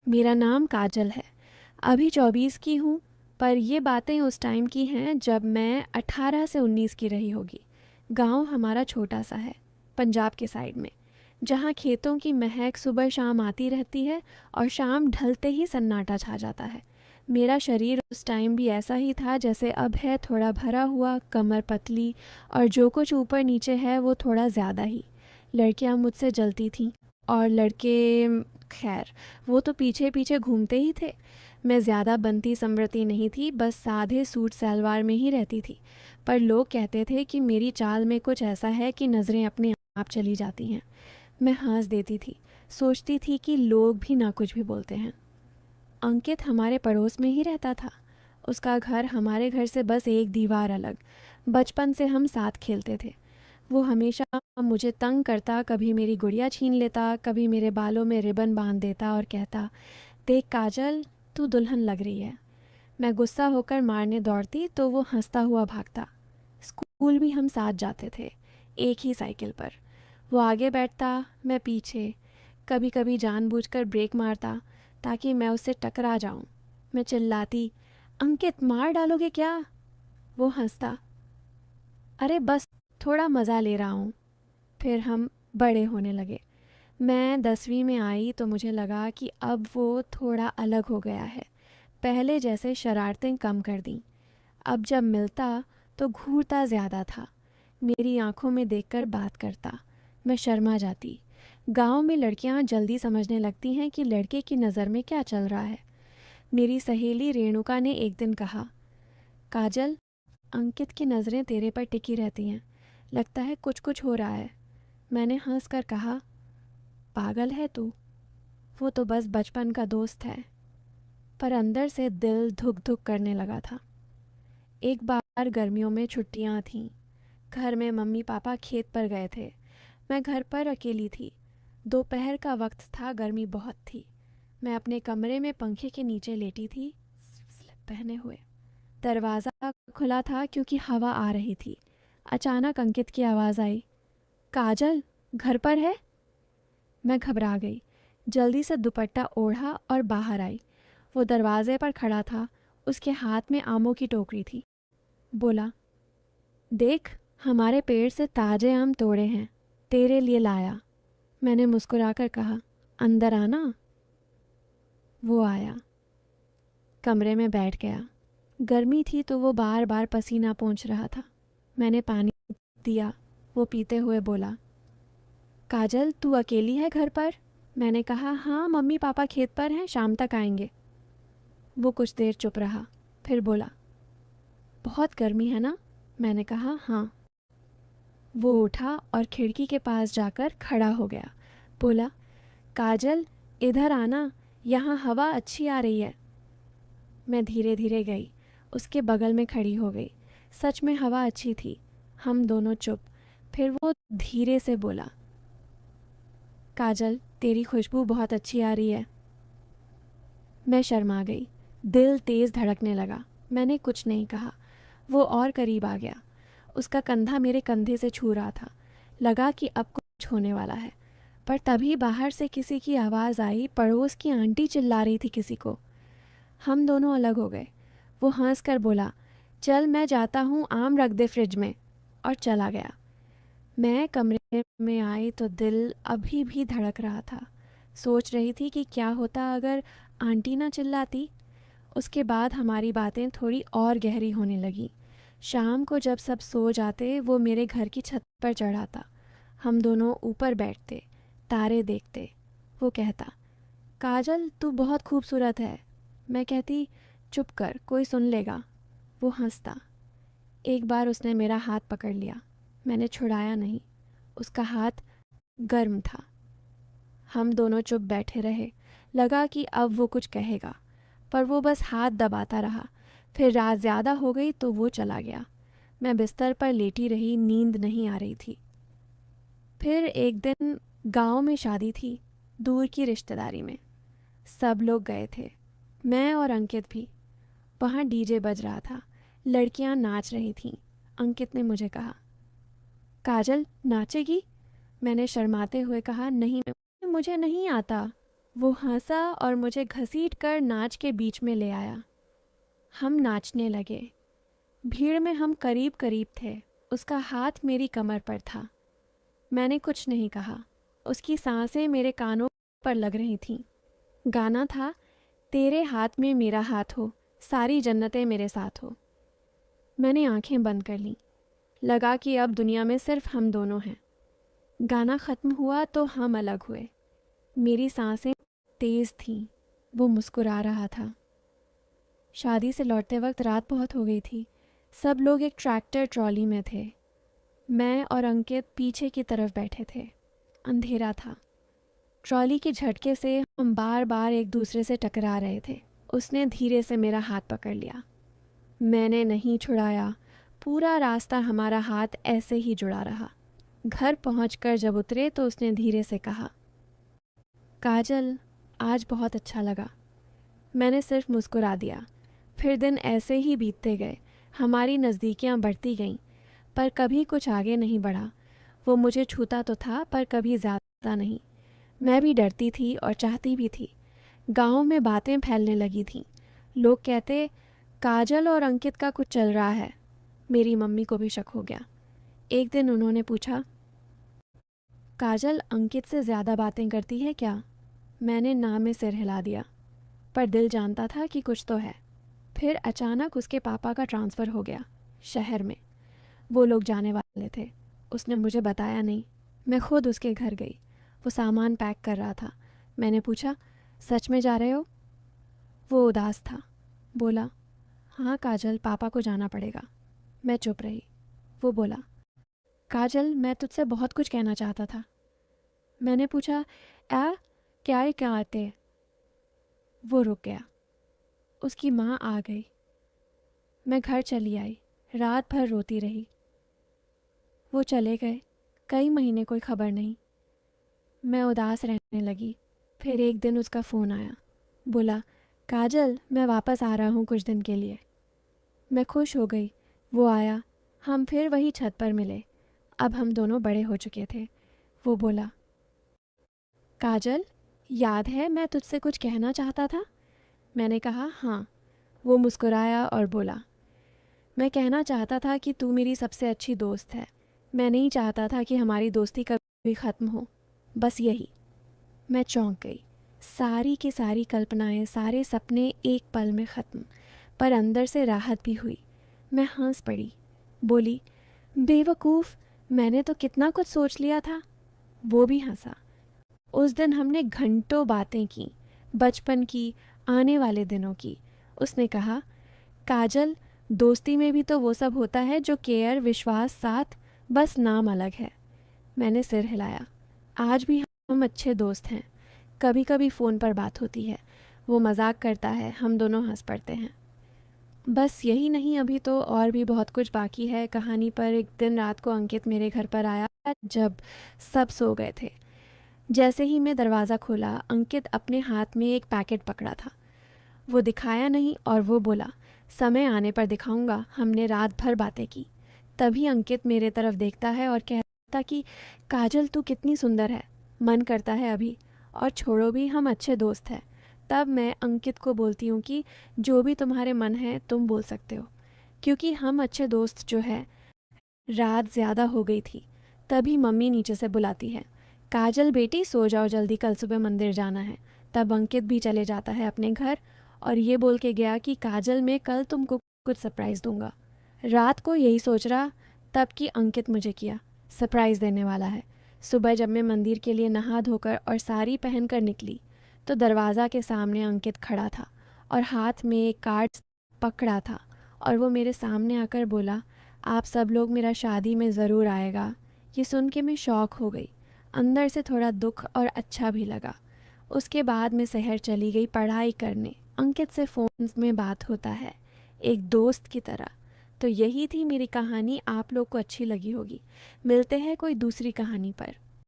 मेरा नाम काजल है। अभी 24 की हूँ, पर ये बातें उस टाइम की हैं जब मैं 18 से 19 की रही होगी। गांव हमारा छोटा सा है, पंजाब के साइड में, जहाँ खेतों की महक सुबह शाम आती रहती है और शाम ढलते ही सन्नाटा छा जाता है। मेरा शरीर उस टाइम भी ऐसा ही था जैसे अब है, थोड़ा भरा हुआ, कमर पतली, और जो कुछ ऊपर नीचे है वो थोड़ा ज़्यादा ही। लड़कियाँ मुझसे जलती थीं और लड़के, खैर, वो तो पीछे पीछे घूमते ही थे। मैं ज़्यादा बनती संवरती नहीं थी, बस सादे सूट सलवार में ही रहती थी। पर लोग कहते थे कि मेरी चाल में कुछ ऐसा है कि नज़रें अपने आप चली जाती हैं। मैं हंस देती थी, सोचती थी कि लोग भी ना कुछ भी बोलते हैं। अंकित हमारे पड़ोस में ही रहता था। उसका घर हमारे घर से बस एक दीवार अलग। बचपन से हम साथ खेलते थे। वो हमेशा मुझे तंग करता, कभी मेरी गुड़िया छीन लेता, कभी मेरे बालों में रिबन बांध देता और कहता, देख काजल, तू दुल्हन लग रही है। मैं गुस्सा होकर मारने दौड़ती तो वो हंसता हुआ भागता। स्कूल भी हम साथ जाते थे, एक ही साइकिल पर। वो आगे बैठता, मैं पीछे। कभी कभी जानबूझकर ब्रेक मारता ताकि मैं उससे टकरा जाऊं। मैं चिल्लाती, अंकित मार डालोगे क्या? वो हंसता, अरे बस थोड़ा मज़ा ले रहा हूँ। फिर हम बड़े होने लगे। मैं 10वीं में आई तो मुझे लगा कि अब वो थोड़ा अलग हो गया है। पहले जैसे शरारतें कम कर दी। अब जब मिलता तो घूरता ज़्यादा था। मेरी आंखों में देखकर बात करता। मैं शर्मा जाती। गांव में लड़कियां जल्दी समझने लगती हैं कि लड़के की नज़र में क्या चल रहा है। मेरी सहेली रेणुका ने एक दिन कहा, काजल, अंकित की नज़रें तेरे पर टिकी रहती हैं। लगता है कुछ कुछ हो रहा है। मैंने हंस कर कहा, पागल है तू, वो तो बस बचपन का दोस्त है। पर अंदर से दिल धुक धुक करने लगा था। एक बार गर्मियों में छुट्टियां थीं। घर में मम्मी पापा खेत पर गए थे। मैं घर पर अकेली थी। दोपहर का वक्त था, गर्मी बहुत थी। मैं अपने कमरे में पंखे के नीचे लेटी थी, स्लिप पहने हुए। दरवाज़ा खुला था क्योंकि हवा आ रही थी। अचानक अंकित की आवाज़ आई, काजल, घर पर है? मैं घबरा गई। जल्दी से दुपट्टा ओढ़ा और बाहर आई। वो दरवाजे पर खड़ा था। उसके हाथ में आमों की टोकरी थी। बोला, देख, हमारे पेड़ से ताजे आम तोड़े हैं, तेरे लिए लाया। मैंने मुस्कुराकर कहा, अंदर आना। वो आया, कमरे में बैठ गया। गर्मी थी तो वो बार बार पसीना पोंछ रहा था। मैंने पानी दिया। वो पीते हुए बोला, काजल, तू अकेली है घर पर? मैंने कहा, हाँ, मम्मी पापा खेत पर हैं, शाम तक आएंगे। वो कुछ देर चुप रहा, फिर बोला, बहुत गर्मी है ना? मैंने कहा, हाँ। वो उठा और खिड़की के पास जाकर खड़ा हो गया। बोला, काजल, इधर आना, यहाँ हवा अच्छी आ रही है। मैं धीरे धीरे गई, उसके बगल में खड़ी हो गई। सच में हवा अच्छी थी। हम दोनों चुप। फिर वो धीरे से बोला, काजल, तेरी खुशबू बहुत अच्छी आ रही है। मैं शर्मा गई। दिल तेज़ धड़कने लगा। मैंने कुछ नहीं कहा। वो और करीब आ गया। उसका कंधा मेरे कंधे से छू रहा था। लगा कि अब कुछ होने वाला है। पर तभी बाहर से किसी की आवाज़ आई। पड़ोस की आंटी चिल्ला रही थी किसी को। हम दोनों अलग हो गए। वो हंस कर बोला, चल मैं जाता हूँ, आम रख दे फ्रिज में, और चला गया। मैं कमरे में आई तो दिल अभी भी धड़क रहा था। सोच रही थी कि क्या होता अगर आंटी ना चिल्लाती। उसके बाद हमारी बातें थोड़ी और गहरी होने लगी। शाम को जब सब सो जाते वो मेरे घर की छत पर चढ़ाता। हम दोनों ऊपर बैठते, तारे देखते। वो कहता, काजल, तू बहुत खूबसूरत है। मैं कहती, चुप कर, कोई सुन लेगा। वो हंसता। एक बार उसने मेरा हाथ पकड़ लिया। मैंने छुड़ाया नहीं। उसका हाथ गर्म था। हम दोनों चुप बैठे रहे। लगा कि अब वो कुछ कहेगा, पर वो बस हाथ दबाता रहा। फिर रात ज़्यादा हो गई तो वो चला गया। मैं बिस्तर पर लेटी रही, नींद नहीं आ रही थी। फिर एक दिन गांव में शादी थी, दूर की रिश्तेदारी में। सब लोग गए थे, मैं और अंकित भी। वहाँ डीजे बज रहा था, लड़कियाँ नाच रही थीं। अंकित ने मुझे कहा, काजल, नाचेगी? मैंने शर्माते हुए कहा, नहीं, मुझे नहीं आता। वो हंसा और मुझे घसीट कर नाच के बीच में ले आया। हम नाचने लगे। भीड़ में हम करीब करीब थे। उसका हाथ मेरी कमर पर था। मैंने कुछ नहीं कहा। उसकी सांसें मेरे कानों पर लग रही थीं। गाना था, तेरे हाथ में मेरा हाथ हो, सारी जन्नतें मेरे साथ हो। मैंने आंखें बंद कर लीं। लगा कि अब दुनिया में सिर्फ हम दोनों हैं। गाना ख़त्म हुआ तो हम अलग हुए। मेरी सांसें तेज़ थीं। वो मुस्कुरा रहा था। शादी से लौटते वक्त रात बहुत हो गई थी। सब लोग एक ट्रैक्टर ट्रॉली में थे। मैं और अंकित पीछे की तरफ बैठे थे। अंधेरा था। ट्रॉली के झटके से हम बार बार एक दूसरे से टकरा रहे थे। उसने धीरे से मेरा हाथ पकड़ लिया। मैंने नहीं छुड़ाया। पूरा रास्ता हमारा हाथ ऐसे ही जुड़ा रहा। घर पहुंचकर जब उतरे तो उसने धीरे से कहा, काजल, आज बहुत अच्छा लगा। मैंने सिर्फ मुस्कुरा दिया। फिर दिन ऐसे ही बीतते गए। हमारी नज़दीकियां बढ़ती गईं, पर कभी कुछ आगे नहीं बढ़ा। वो मुझे छूता तो था, पर कभी ज़्यादा नहीं। मैं भी डरती थी और चाहती भी थी। गांव में बातें फैलने लगी थीं। लोग कहते, काजल और अंकित का कुछ चल रहा है। मेरी मम्मी को भी शक हो गया। एक दिन उन्होंने पूछा, काजल अंकित से ज़्यादा बातें करती है क्या? मैंने ना में सिर हिला दिया, पर दिल जानता था कि कुछ तो है। फिर अचानक उसके पापा का ट्रांसफ़र हो गया शहर में। वो लोग जाने वाले थे। उसने मुझे बताया नहीं। मैं खुद उसके घर गई। वो सामान पैक कर रहा था। मैंने पूछा, सच में जा रहे हो? वो उदास था। बोला, हाँ काजल, पापा को जाना पड़ेगा। मैं चुप रही। वो बोला, काजल, मैं तुझसे बहुत कुछ कहना चाहता था। मैंने पूछा, क्या आते? वो रुक गया। उसकी माँ आ गई। मैं घर चली आई। रात भर रोती रही। वो चले गए। कई महीने कोई खबर नहीं। मैं उदास रहने लगी। फिर एक दिन उसका फ़ोन आया। बोला, काजल, मैं वापस आ रहा हूँ कुछ दिन के लिए। मैं खुश हो गई। वो आया। हम फिर वही छत पर मिले। अब हम दोनों बड़े हो चुके थे। वो बोला, काजल, याद है मैं तुझसे कुछ कहना चाहता था? मैंने कहा, हाँ। वो मुस्कुराया और बोला, मैं कहना चाहता था कि तू मेरी सबसे अच्छी दोस्त है। मैं नहीं चाहता था कि हमारी दोस्ती कभी ख़त्म हो। बस यही। मैं चौंक गई। सारी की सारी कल्पनाएं, सारे सपने एक पल में ख़त्म। पर अंदर से राहत भी हुई। मैं हंस पड़ी। बोली, बेवकूफ़, मैंने तो कितना कुछ सोच लिया था। वो भी हंसा। उस दिन हमने घंटों बातें की, बचपन की, आने वाले दिनों की। उसने कहा, काजल, दोस्ती में भी तो वो सब होता है जो केयर, विश्वास, साथ, बस नाम अलग है। मैंने सिर हिलाया। आज भी हम अच्छे दोस्त हैं। कभी कभी फ़ोन पर बात होती है। वो मजाक करता है, हम दोनों हंस पड़ते हैं। बस यही नहीं, अभी तो और भी बहुत कुछ बाकी है कहानी पर। एक दिन रात को अंकित मेरे घर पर आया जब सब सो गए थे। जैसे ही मैं दरवाज़ा खोला, अंकित अपने हाथ में एक पैकेट पकड़ा था। वो दिखाया नहीं और वो बोला, समय आने पर दिखाऊंगा। हमने रात भर बातें की। तभी अंकित मेरे तरफ देखता है और कहता कि काजल, तू कितनी सुंदर है, मन करता है अभी। और छोड़ो भी, हम अच्छे दोस्त हैं। तब मैं अंकित को बोलती हूँ कि जो भी तुम्हारे मन है तुम बोल सकते हो, क्योंकि हम अच्छे दोस्त जो है। रात ज़्यादा हो गई थी। तभी मम्मी नीचे से बुलाती है, काजल बेटी सो जाओ जल्दी, कल सुबह मंदिर जाना है। तब अंकित भी चले जाता है अपने घर और ये बोल के गया कि काजल, मैं कल तुमको कुछ सरप्राइज़ दूंगा। रात को यही सोच रहा तब कि अंकित मुझे किया सरप्राइज़ देने वाला है। सुबह जब मैं मंदिर के लिए नहा धोकर और साड़ी पहनकर निकली तो दरवाज़ा के सामने अंकित खड़ा था और हाथ में एक कार्ड पकड़ा था। और वो मेरे सामने आकर बोला, आप सब लोग मेरा शादी में ज़रूर आएगा। ये सुन के मैं शॉक हो गई। अंदर से थोड़ा दुख और अच्छा भी लगा। उसके बाद मैं शहर चली गई पढ़ाई करने। अंकित से फ़ोन में बात होता है, एक दोस्त की तरह। तो यही थी मेरी कहानी। आप लोग को अच्छी लगी होगी। मिलते हैं कोई दूसरी कहानी पर।